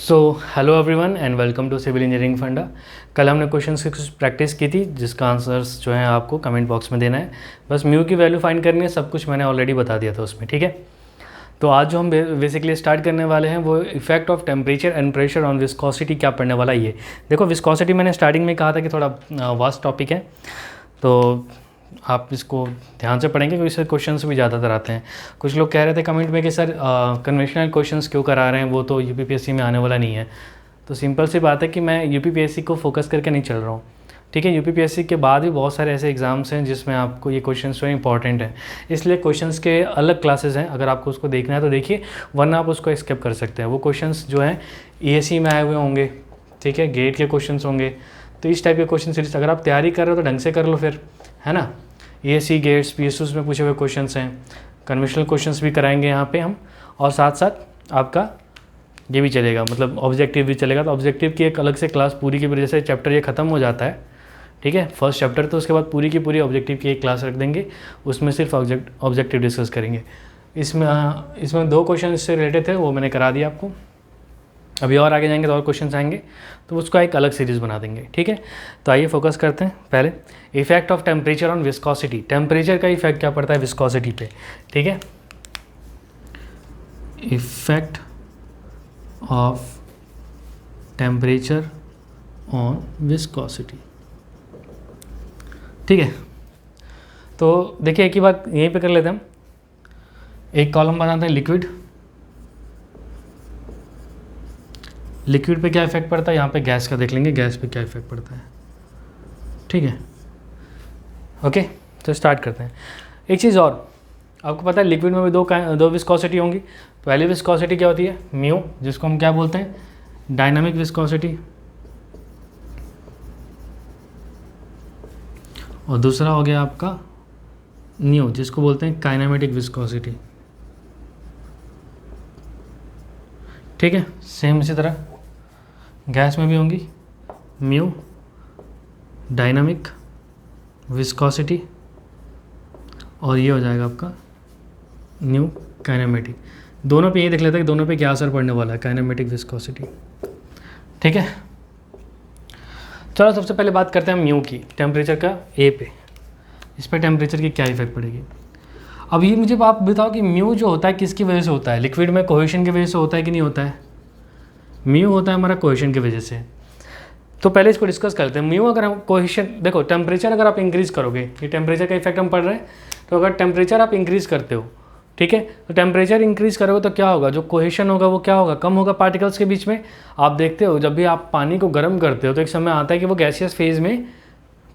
So hello everyone and welcome to civil engineering funda. कल हमने questions की कुछ प्रैक्टिस की थी जिसका आंसर्स जो है आपको कमेंट बॉक्स में देना है। बस म्यू की वैल्यू फाइंड करनी है, सब कुछ मैंने ऑलरेडी बता दिया था उसमें, ठीक है। तो आज जो हम बेसिकली स्टार्ट करने वाले हैं वो effect of temperature and pressure on viscosity क्या पढ़ने वाला ये। देखो विस्कोसिटी मैंने स्टार्टिंग में कहा था कि थोड़ा वास्ट टॉपिक है, तो आप इसको ध्यान से पढ़ेंगे क्योंकि इससे क्वेश्चंस भी ज़्यादातर आते हैं। कुछ लोग कह रहे थे कमेंट में कि सर कन्वेंशनल क्वेश्चंस क्यों करा रहे हैं, वो तो यूपीपीएससी में आने वाला नहीं है। तो सिंपल सी बात है कि मैं यूपीपीएससी को फोकस करके नहीं चल रहा हूँ, ठीक है। यूपीपीएससी के बाद भी बहुत सारे ऐसे एग्जाम्स हैं जिसमें आपको ये क्वेश्चंस जो इंपॉर्टेंट है, इसलिए क्वेश्चंस के अलग क्लासेस हैं। अगर आपको उसको देखना है तो देखिए, वरना आप उसको स्किप कर सकते हैं। वो क्वेश्चंस जो हैं ईएससी में आए हुए होंगे, ठीक है, गेट के क्वेश्चंस होंगे। तो इस टाइप के क्वेश्चन सीरीज अगर आप तैयारी कर रहे हो तो ढंग से कर लो फिर, है ना। ईएससी गेट्स पीएसयूज में पूछे हुए क्वेश्चंस हैं, कन्वेंशनल क्वेश्चंस भी कराएंगे यहाँ पे हम, और साथ साथ आपका ये भी चलेगा, मतलब ऑब्जेक्टिव भी चलेगा। तो ऑब्जेक्टिव की एक अलग से क्लास पूरी की पूरी, जैसे चैप्टर ये ख़त्म हो जाता है, ठीक है, फर्स्ट चैप्टर, तो उसके बाद पूरी की पूरी ऑब्जेक्टिव की एक क्लास रख देंगे, उसमें सिर्फ ऑब्जेक्टिव डिस्कस करेंगे। इसमें 2 क्वेश्चन इससे रिलेटेड थे, वो मैंने करा दिया आपको। अभी और आगे जाएंगे तो और क्वेश्चंस आएंगे, तो उसका एक अलग सीरीज़ बना देंगे, ठीक है। तो आइए फोकस करते हैं। पहले effect of temperature on viscosity. Temperature का इफेक्ट क्या पड़ता है विस्कोसिटी पे, ठीक है। Effect of temperature on viscosity, ठीक है। तो देखिए एक ही बात यहीं पे कर लेते हैं हम। एक कॉलम बनाते हैं लिक्विड पे क्या इफेक्ट पड़ता है, यहाँ पे गैस का देख लेंगे, गैस पे क्या इफेक्ट पड़ता है, ठीक है। ओके, तो स्टार्ट करते हैं। एक चीज़ और, आपको पता है लिक्विड में भी दो विस्कोसिटी होंगी। पहली विस्कोसिटी क्या होती है, म्यू, जिसको हम क्या बोलते हैं, डायनामिक विस्कोसिटी, और दूसरा हो गया आपका न्यू, जिसको बोलते हैं काइनेमेटिक विस्कोसिटी, ठीक है। सेम इसी तरह गैस में भी होंगी म्यू, डायनामिक विस्कोसिटी, और ये हो जाएगा आपका न्यू काइनेमेटिक। दोनों पे ये देख लेते हैं कि दोनों पे क्या असर पड़ने वाला है, काइनेमेटिक विस्कोसिटी, ठीक है। चलो सबसे पहले बात करते हैं म्यू की, टेम्परेचर का ए पे, इस पर टेम्परेचर की क्या इफेक्ट पड़ेगी। अब ये मुझे आप बताओ कि म्यू जो होता है किसकी वजह से होता है, लिक्विड में कोहेशन की वजह से होता है कि नहीं होता है। म्यू होता है हमारा कोहेशन की वजह से। तो पहले इसको डिस्कस करते हैं। म्यू अगर हम कोहेशन, देखो टेम्परेचर अगर आप इंक्रीज़ करोगे, ये टेम्परेचर का इफेक्ट हम पढ़ रहे हैं, तो अगर टेम्परेचर आप इंक्रीज़ करते हो, ठीक है, तो टेम्परेचर इंक्रीज़ करोगे तो क्या होगा, जो कोहेशन होगा वो क्या होगा, कम होगा पार्टिकल्स के बीच में। आप देखते हो जब भी आप पानी को गर्म करते हो तो एक समय आता है कि वो गैसियस फेज़ में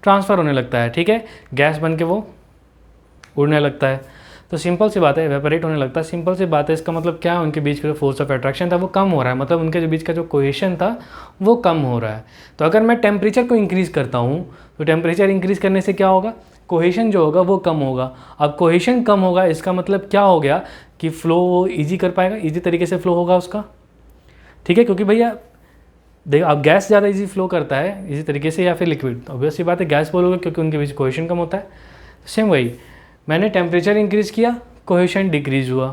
ट्रांसफ़र होने लगता है, ठीक है, गैस बन के वो उड़ने लगता है। तो सिंपल सी बात है, एवेपोरेट होने लगता है, सिंपल सी बात है। इसका मतलब क्या है, उनके बीच का जो फोर्स ऑफ अट्रैक्शन था वो कम हो रहा है, मतलब उनके बीच का जो कोहेशन था वो कम हो रहा है। तो अगर मैं टेम्परेचर को इंक्रीज़ करता हूँ तो टेम्परेचर इंक्रीज़ करने से क्या होगा, कोहेशन जो होगा वो कम होगा। अब कोहेशन कम होगा, इसका मतलब क्या हो गया कि फ्लो ईजी कर पाएगा, ईजी तरीके से फ्लो होगा उसका, ठीक है। क्योंकि भैया देखो, अब गैस ज़्यादा ईजी फ्लो करता है इसी तरीके से या फिर लिक्विड, तो ऑब्वियस सी बात है गैस बोलोगे क्योंकि उनके बीच कोहेशन कम होता है। सेम वही, मैंने टेम्परेचर इंक्रीज़ किया, कोहेशन डिक्रीज़ हुआ,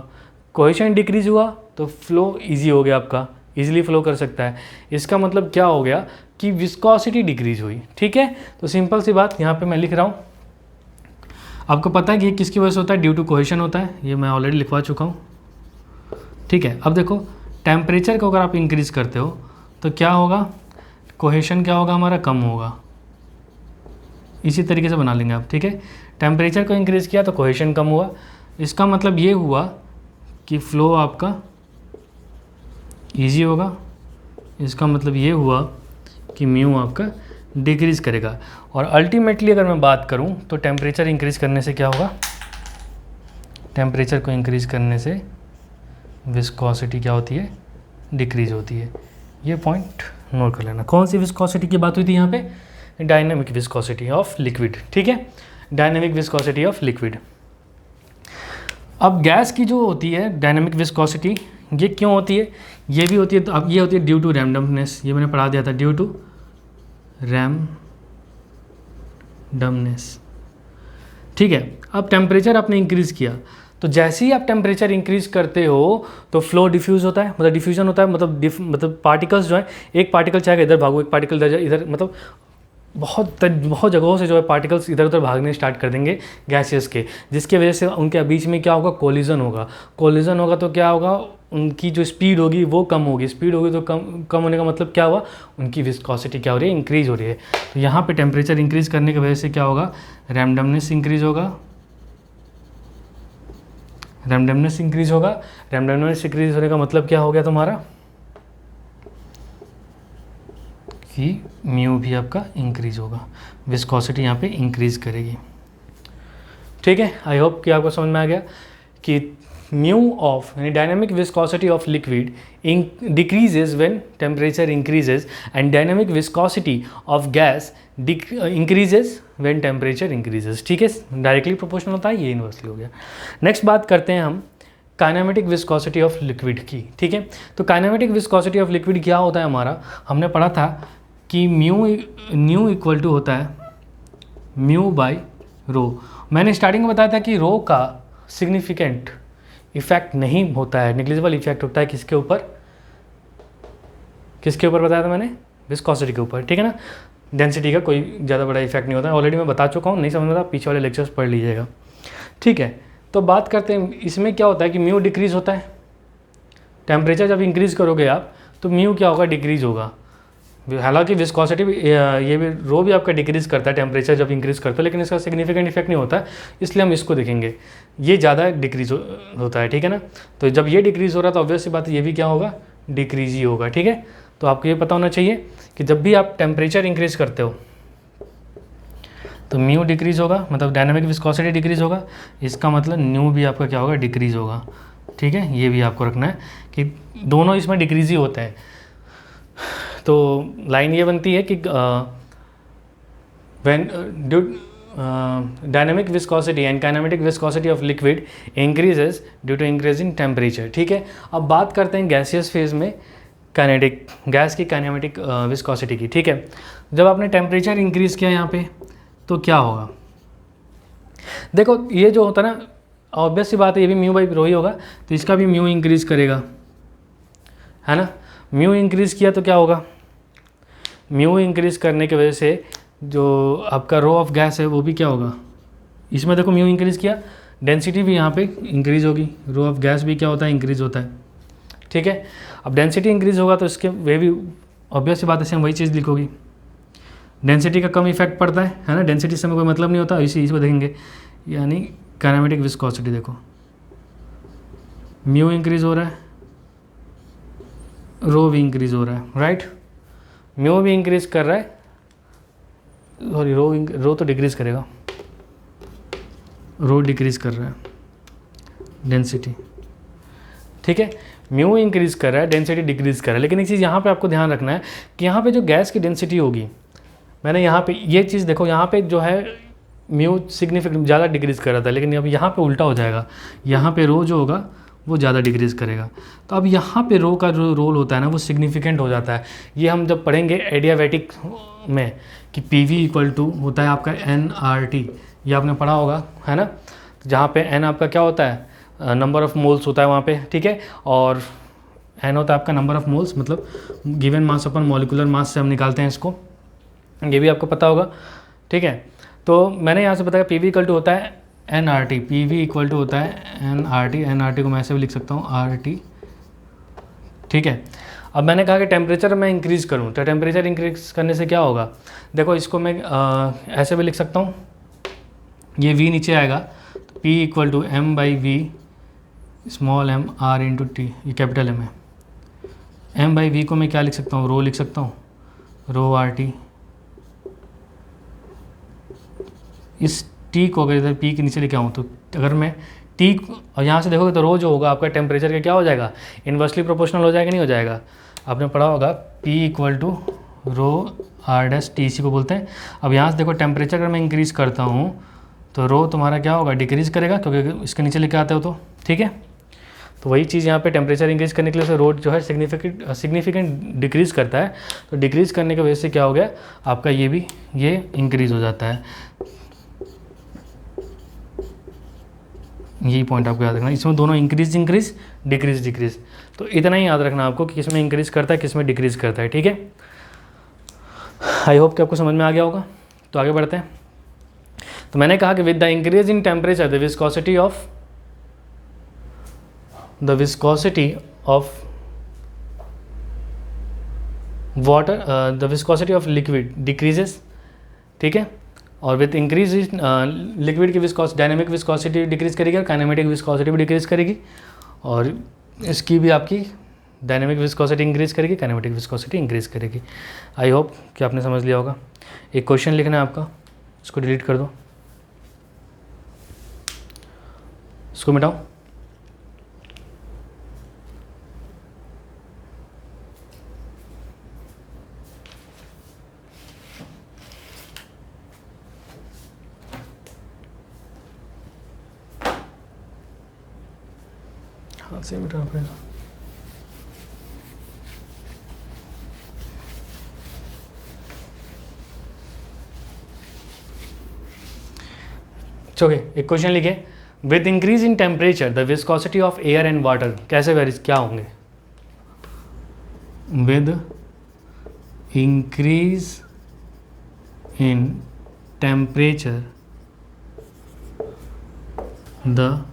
कोहेशन डिक्रीज़ हुआ तो फ्लो इजी हो गया, आपका इजीली फ्लो कर सकता है। इसका मतलब क्या हो गया कि विस्कोसिटी डिक्रीज़ हुई, ठीक है। तो सिंपल सी बात यहाँ पे मैं लिख रहा हूँ, आपको पता है कि ये किसकी वजह से होता है, ड्यू टू कोहेशन होता है, ये मैं ऑलरेडी लिखवा चुका हूँ, ठीक है। अब देखो टेम्परेचर को अगर आप इंक्रीज़ करते हो तो क्या होगा, कोहेशन क्या होगा हमारा, कम होगा। इसी तरीके से बना लेंगे आप, ठीक है। टेम्परेचर को इंक्रीज़ किया तो कोहेशन कम हुआ, इसका मतलब ये हुआ कि फ़्लो आपका इजी होगा। इसका मतलब ये हुआ कि म्यू आपका डिक्रीज़ करेगा। और अल्टीमेटली अगर मैं बात करूं तो टेम्परेचर इंक्रीज़ करने से क्या होगा, टेम्परेचर को इंक्रीज़ करने से विस्कोसिटी क्या होती है, डिक्रीज़ होती है। ये पॉइंट नोट कर लेना। कौन सी विस्कोसिटी की बात हुई थी यहाँ पे, डायनामिक विस्कोसिटी ऑफ लिक्विड, ठीक है, डायनामिक विस्कोसिटी ऑफ लिक्विड। अब गैस की जो होती है डायनामिक विस्कोसिटी, ये क्यों होती है, ये भी होती है, तो अब ये होती है ड्यू टू रैंडमनेस, ये मैंने पढ़ा दिया था, ड्यू टू रैंडमनेस, ठीक है। अब टेम्परेचर आपने इंक्रीज़ किया तो जैसे ही आप टेम्परेचर इंक्रीज करते हो तो फ्लो डिफ्यूज होता है, मतलब डिफ्यूजन होता है, मतलब पार्टिकल्स जो है, एक पार्टिकल चाहे इधर भागो, एक पार्टिकल इधर, मतलब बहुत जगहों से जो है पार्टिकल्स इधर उधर भागने स्टार्ट कर देंगे गैसेस के, जिसकी वजह से उनके बीच में क्या होगा, कोलिजन होगा तो क्या होगा, उनकी जो स्पीड होगी वो कम होगी, स्पीड होगी तो कम होने का मतलब क्या हुआ, उनकी विस्कोसिटी क्या हो रही है, इंक्रीज हो रही है। तो यहाँ पे टेम्परेचर इंक्रीज करने की वजह से क्या होगा, रैंडमनेस इंक्रीज होगा, रैंडमनेस इंक्रीज होने का मतलब क्या हो गया तुम्हारा, कि म्यू भी आपका इंक्रीज होगा, विस्कोसिटी यहाँ पे इंक्रीज करेगी। ठीक है, आई होप कि आपको समझ में आ गया कि म्यू ऑफ यानी dynamic viscosity of liquid decreases when temperature increases and dynamic viscosity of gas increases when temperature increases. ठीक है, डायरेक्टली प्रोपोर्शनल होता है, ये इनवर्सली हो गया। नेक्स्ट बात करते हैं हम काइनेमेटिक विस्कोसिटी ऑफ लिक्विड की। ठीक है, तो काइनेमेटिक विस्कोसिटी ऑफ लिक्विड क्या होता है हमारा, हमने पढ़ा था कि म्यू इक्वल टू होता है म्यू बाई रो। मैंने स्टार्टिंग में बताया था कि रो का सिग्निफिकेंट इफेक्ट नहीं होता है, निग्लिजिबल इफेक्ट होता है किसके ऊपर बताया था मैंने, विस्कोसिटी के ऊपर। ठीक है ना, डेंसिटी का कोई ज़्यादा बड़ा इफेक्ट नहीं होता है, ऑलरेडी मैं बता चुका हूँ, नहीं समझ में आता पीछे वाले लेक्चर्स पढ़ लीजिएगा। ठीक है, तो बात करते हैं इसमें क्या होता है कि म्यू डिक्रीज़ होता है, टेम्परेचर जब इंक्रीज़ करोगे आप तो म्यू क्या होगा, डिक्रीज़ होगा। हालांकि विस्कोसिटी भी, ये भी रो भी आपका डिक्रीज़ करता है टेम्परेचर जब इंक्रीज़ करता है, लेकिन इसका सिग्निफिकेंट इफेक्ट नहीं होता, इसलिए हम इसको देखेंगे, ये ज़्यादा डिक्रीज़ होता है। ठीक है ना, तो जब ये डिक्रीज़ हो रहा है तो ऑब्वियस सी बात है ये भी क्या होगा, डिक्रीज़ ही होगा। ठीक है, तो आपको ये पता होना चाहिए कि जब भी आप टेम्परेचर इंक्रीज़ करते हो तो म्यू डिक्रीज़ होगा, मतलब डायनामिक विस्कोसिटी डिक्रीज़ होगा, इसका मतलब न्यू भी आपका क्या होगा, डिक्रीज़ होगा। ठीक है, ये भी आपको रखना है कि दोनों इसमें डिक्रीज़ ही होते हैं। तो लाइन ये बनती है कि when dynamic viscosity and kinematic viscosity of liquid increases due to increase in temperature. ठीक है, अब बात करते हैं गैसियस फेज में काइनेटिक गैस की काइनेमेटिक विस्कोसिटी की। ठीक है, जब आपने टेम्परेचर इंक्रीज़ किया यहाँ पे तो क्या होगा, देखो ये जो होता है ना, ऑब्वियस सी बात है ये भी म्यू बाई रो ही होगा, तो इसका भी म्यू इंक्रीज़ करेगा, है ना। म्यू इंक्रीज़ किया तो क्या होगा, म्यू इंक्रीज़ करने की वजह से जो आपका रो ऑफ गैस है वो भी क्या होगा, इसमें देखो म्यू इंक्रीज़ किया, डेंसिटी भी यहाँ पे इंक्रीज़ होगी, रो ऑफ गैस भी क्या होता है, इंक्रीज़ होता है। ठीक है, अब डेंसिटी इंक्रीज़ होगा तो इसके वे भी ऑब्वियस सी बात है, सेम वही चीज़ लिखोगी, डेंसिटी का कम इफेक्ट पड़ता है ना, डेंसिटी से हमें कोई मतलब नहीं होता, इसको देखेंगे, यानी काइनेमेटिक विस्कोसिटी देखो, म्यू इंक्रीज़ हो रहा है, रो भी इंक्रीज़ हो रहा है, राइट, म्यू भी इंक्रीज़ कर रहा है, सॉरी रो तो डिक्रीज़ करेगा, रो डिक्रीज़ कर रहा है डेंसिटी। ठीक है, म्यू इंक्रीज़ कर रहा है, डेंसिटी डिक्रीज़ कर रहा है, लेकिन एक चीज़ यहाँ पे आपको ध्यान रखना है कि यहाँ पे जो गैस की डेंसिटी होगी, मैंने यहाँ पे ये चीज़ देखो, यहाँ पे जो है म्यू सिग्निफिकेंट ज़्यादा डिक्रीज़ कर रहा था, लेकिन अब यहाँ पे उल्टा हो जाएगा, यहाँ पे रो जो होगा वो ज़्यादा डिक्रीज़ करेगा। तो अब यहाँ पे रो का जो रोल होता है ना वो सिग्निफिकेंट हो जाता है। ये हम जब पढ़ेंगे एडियाबैटिक में कि PV इक्वल टू होता है आपका nRT, ये आपने पढ़ा होगा, है ना, जहाँ पे n आपका क्या होता है, नंबर ऑफ मोल्स होता है वहाँ पे। ठीक है, और n होता है आपका नंबर ऑफ मोल्स, मतलब गिवन मास अपन मॉलिकुलर मास से हम निकालते हैं इसको, ये भी आपको पता होगा। ठीक है, तो मैंने यहाँ से बताया PV इक्वल टू होता है nRT, PV इक्वल टू होता है nRT को मैं ऐसे भी लिख सकता हूँ RT। ठीक है, अब मैंने कहा कि टेम्परेचर मैं इंक्रीज़ करूँ, तो टेम्परेचर इंक्रीज करने से क्या होगा, देखो इसको मैं ऐसे भी लिख सकता हूँ, ये V नीचे आएगा, तो P equal to M by V small m R into T, ये कैपिटल M है। M बाई V को मैं क्या लिख सकता हूँ, रो लिख सकता हूँ, रो RT। इस T को अगर इधर P के नीचे लेके आऊँ तो अगर मैं T और यहाँ से देखोगे तो रो जो होगा आपका टेम्परेचर का क्या हो जाएगा, इन्वर्सली प्रोपोर्शनल हो जाएगा, नहीं हो जाएगा, आपने पढ़ा होगा P equal to rho R dash T, इसी को बोलते हैं। अब यहाँ से देखो टेम्परेचर अगर मैं इंक्रीज़ करता हूँ तो रो तुम्हारा क्या होगा, डिक्रीज़ करेगा, क्योंकि इसके नीचे लेके आते हो तो। ठीक है, तो वही चीज़ यहाँ पे टेम्परेचर इंक्रीज़ करने के लिए रो जो है सिग्निफिकेंट डिक्रीज़ करता है, तो डिक्रीज़ करने की वजह से क्या हो गया आपका, ये इंक्रीज़ हो जाता है। यही पॉइंट आपको याद रखना, इसमें दोनों इंक्रीज डिक्रीज। तो इतना ही याद रखना आपको कि किस में इंक्रीज करता है, किस में डिक्रीज करता है, ठीक है। आई होप कि आपको समझ में आ गया होगा। तो आगे बढ़ते हैं। तो मैंने कहा कि with the increase in temperature the viscosity of water, the viscosity of liquid decreases, ठीक है। और विद इंक्रीज लिक्विड की डायनेमिक विस्कोसिटी डिक्रीज करेगी और काइनेमेटिक विस्कोसिटी भी डिक्रीज करेगी, और इसकी भी आपकी डायनेमिक विस्कोसिटी इंक्रीज करेगी, काइनेमेटिक विस्कोसिटी इंक्रीज करेगी। आई होप कि आपने समझ लिया होगा। एक क्वेश्चन लिखना है आपका, इसको डिलीट कर दो, इसको मिटाओ। हाँ से मिटाना पड़ेगा। ओके, एक क्वेश्चन लिखे, with increase in temperature the viscosity of air and water कैसे वेरीज, क्या होंगे? With increase in temperature the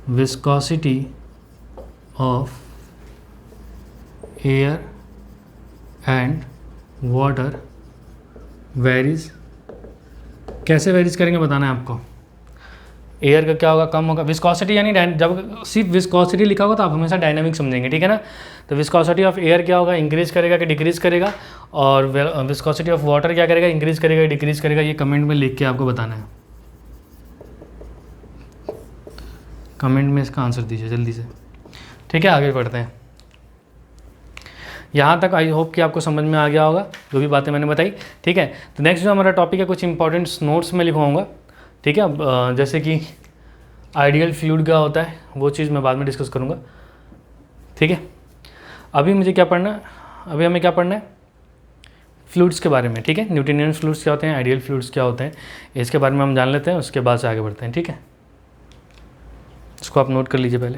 viscosity of air and water varies, कैसे वेरीज करेंगे बताना है आपको। एयर का क्या होगा, कम होगा। विस्कोसिटी यानी जब सिर्फ विस्कोसिटी लिखा होगा तो आप हमेशा डायनामिक समझेंगे, ठीक है ना। तो विस्कोसिटी ऑफ एयर क्या होगा, इंक्रीज करेगा कि डिक्रीज करेगा, और विस्कोसिटी ऑफ वाटर क्या करेगा, इंक्रीज करेगा डिक्रीज करेगा। ये कमेंट में लिख के आपको बताना है, कमेंट में इसका आंसर दीजिए जल्दी से, ठीक है। आगे बढ़ते हैं। यहाँ तक आई होप कि आपको समझ में आ गया होगा जो भी बातें मैंने बताई, ठीक है। तो नेक्स्ट जो हमारा टॉपिक है, कुछ इंपॉर्टेंट नोट्स में लिखवाऊंगा, ठीक है। जैसे कि आइडियल फ्लूइड क्या होता है, वो चीज़ मैं बाद में डिस्कस करूँगा, ठीक है। अभी मुझे क्या पढ़ना है, अभी हमें क्या पढ़ना है, फ्लूइड्स के बारे में, ठीक है। न्यूटोनियन फ्लूइड्स क्या होते हैं, आइडियल फ्लूइड्स क्या होते हैं, इसके बारे में हम जान लेते हैं, उसके बाद से आगे बढ़ते हैं, ठीक है। इसको आप नोट कर लीजिए पहले।